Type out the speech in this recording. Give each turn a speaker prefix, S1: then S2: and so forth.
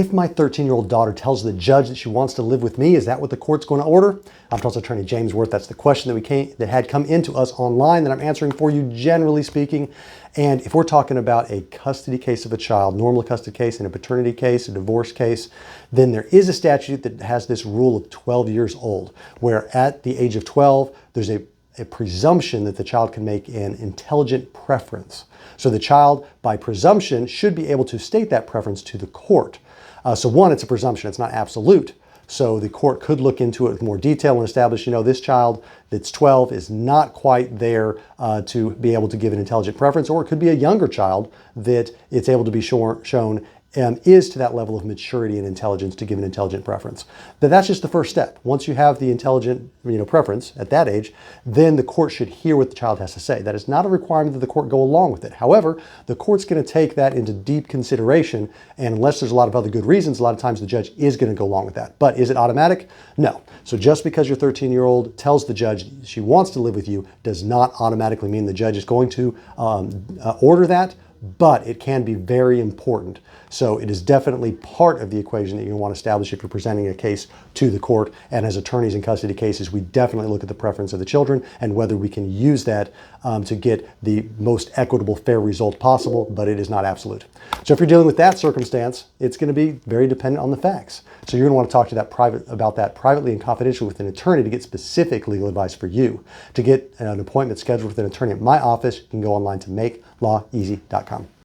S1: If my 13-year-old daughter tells the judge that she wants to live with me, is that what the court's going to order? I'm Tulsa Attorney James Wirth. That's the question that had come into us online that I'm answering for you, generally speaking. And if we're talking about a custody case of a child, normal custody case, and a paternity case, a divorce case, then there is a statute that has this rule of 12 years old, where at the age of 12, there's a presumption that the child can make an intelligent preference. So the child, by presumption, should be able to state that preference to the court. So one, it's a presumption, it's not absolute. So the court could look into it with more detail and establish, this child that's 12 is not quite there to be able to give an intelligent preference, or it could be a younger child that it's able to be shown is to that level of maturity and intelligence to give an intelligent preference. But that's just the first step. Once you have the intelligent preference at that age, then the court should hear what the child has to say. That is not a requirement that the court go along with it. However, the court's going to take that into deep consideration, and unless there's a lot of other good reasons, a lot of times the judge is going to go along with that. But is it automatic? No. So just because your 13-year-old tells the judge she wants to live with you does not automatically mean the judge is going to order that, but it can be very important. So it is definitely part of the equation that you want to establish if you're presenting a case to the court. And as attorneys in custody cases, we definitely look at the preference of the children and whether we can use that to get the most equitable, fair result possible, but it is not absolute. So if you're dealing with that circumstance, it's going to be very dependent on the facts. So you're going to want to talk to about that privately and confidentially with an attorney to get specific legal advice for you. To get an appointment scheduled with an attorney at my office, you can go online to makelawEasy.com.